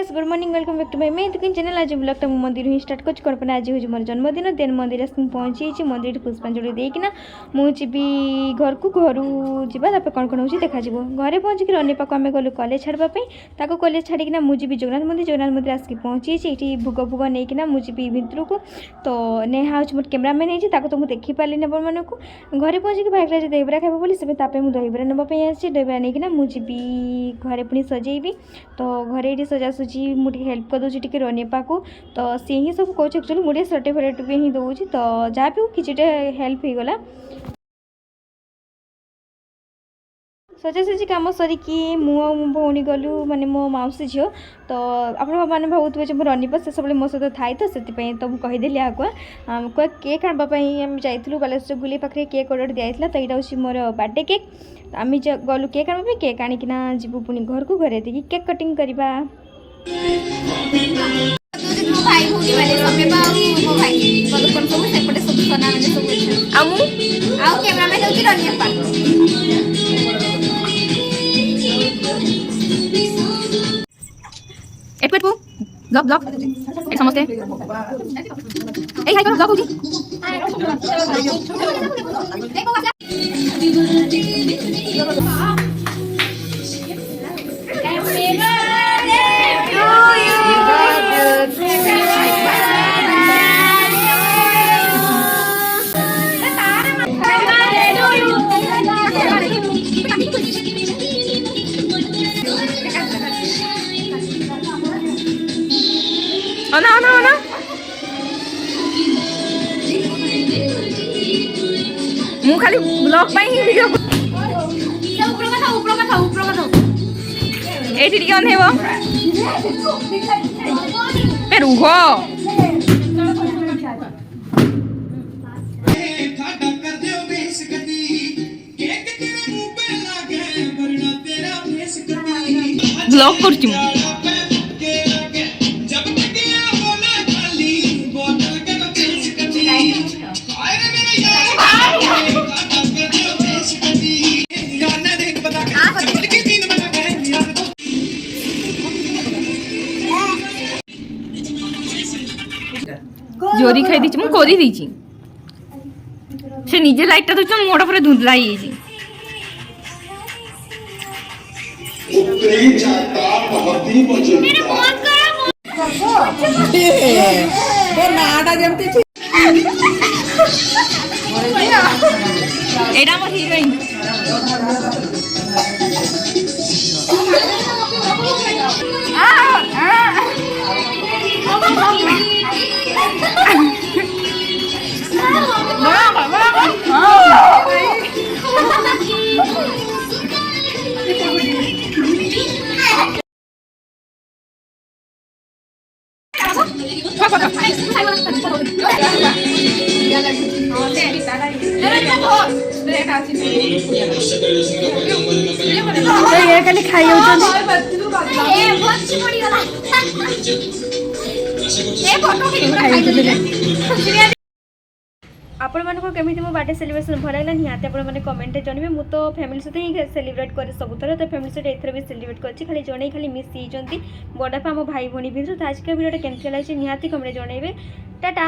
Guys good morning welcome back to my main cooking channel. आज ब्लॉगटा मु मंदिर ही स्टार्ट कर कल्पना आज हो मोर जन्मदिन देन मंदिर पहुँची मंदिर पुष्पांजलि देकिना मुझी घर को घर जावा कौन कौन हो देखा घरे पहुँचिक अनेपा को आम गलु कॉलेज छाड़ापी कॉलेज छाड़िकिना मुझी जगन्नाथ मंदिर आसिक पहुँची ये भोग भोग नहीं मुझी भितर को तो नेहा हूँ मोर कैमरामैन है तो मुझे देखी पारे अपन मानक घरे पहुँचिक भाई कहला दहीबरा खाइब बोली से मुझे दहीबरा नापी आसी दहीबरा नहीं मुझी घरे पुणी सजेबी तो घरे ये सजासुजी मुझे हेल्प कर दूसरी टी रनिपा को तो सी ही सब कौच एक्चुअली मुझे सर्टिफिकेट भी ही दूसरी तो जहाँ भी किसी हेल्प हो गला सजासुजी कम सरिकी मु भौणी गलु माने मो मौसी झील तो आप भावुवे जो रनिपा से सब मो सहित थाई तो से तो मुझे कहीदेली आगुआ केक आनापी आम जाइलु कलेज बुले पाखे केक अर्डर दिखाई तो यहाँ हूँ मोर बर्थडे केक आम गलु केक आना केक आणिकिना जीवु पुणी घर को घरे देखिए केक कटिंग करवा ब्लॉग ब्लॉग एक समझते ए हाय करो ब्लॉग होगी ना ना ना मु खाली ब्लॉग पाई ही वीडियो ऊपर का था एटी टी ऑन है वो पे रुको ब्लॉग करती हूँ जोरी खाई दी मु कोरी दी से निजे लाइट तो मोड़ पर धुंधला ही एडा मोर हीरोइन ये खाली खाई आपण मानको केमिति मो बर्थडे सेलिब्रेशन भल लागला निहाती आपण माने कमेंट जानबे मु तो फैमिली सहित ही सेलिब्रेट करे सब थर तो फैमिली सहित एथर भी सेलिब्रेट करछि खाली जणे खाली मिस हिजंती बडा पा मो भाई भणी भी तो आज के वीडियो केमति लागछि निहाती कमेंट जणैबे टाटा।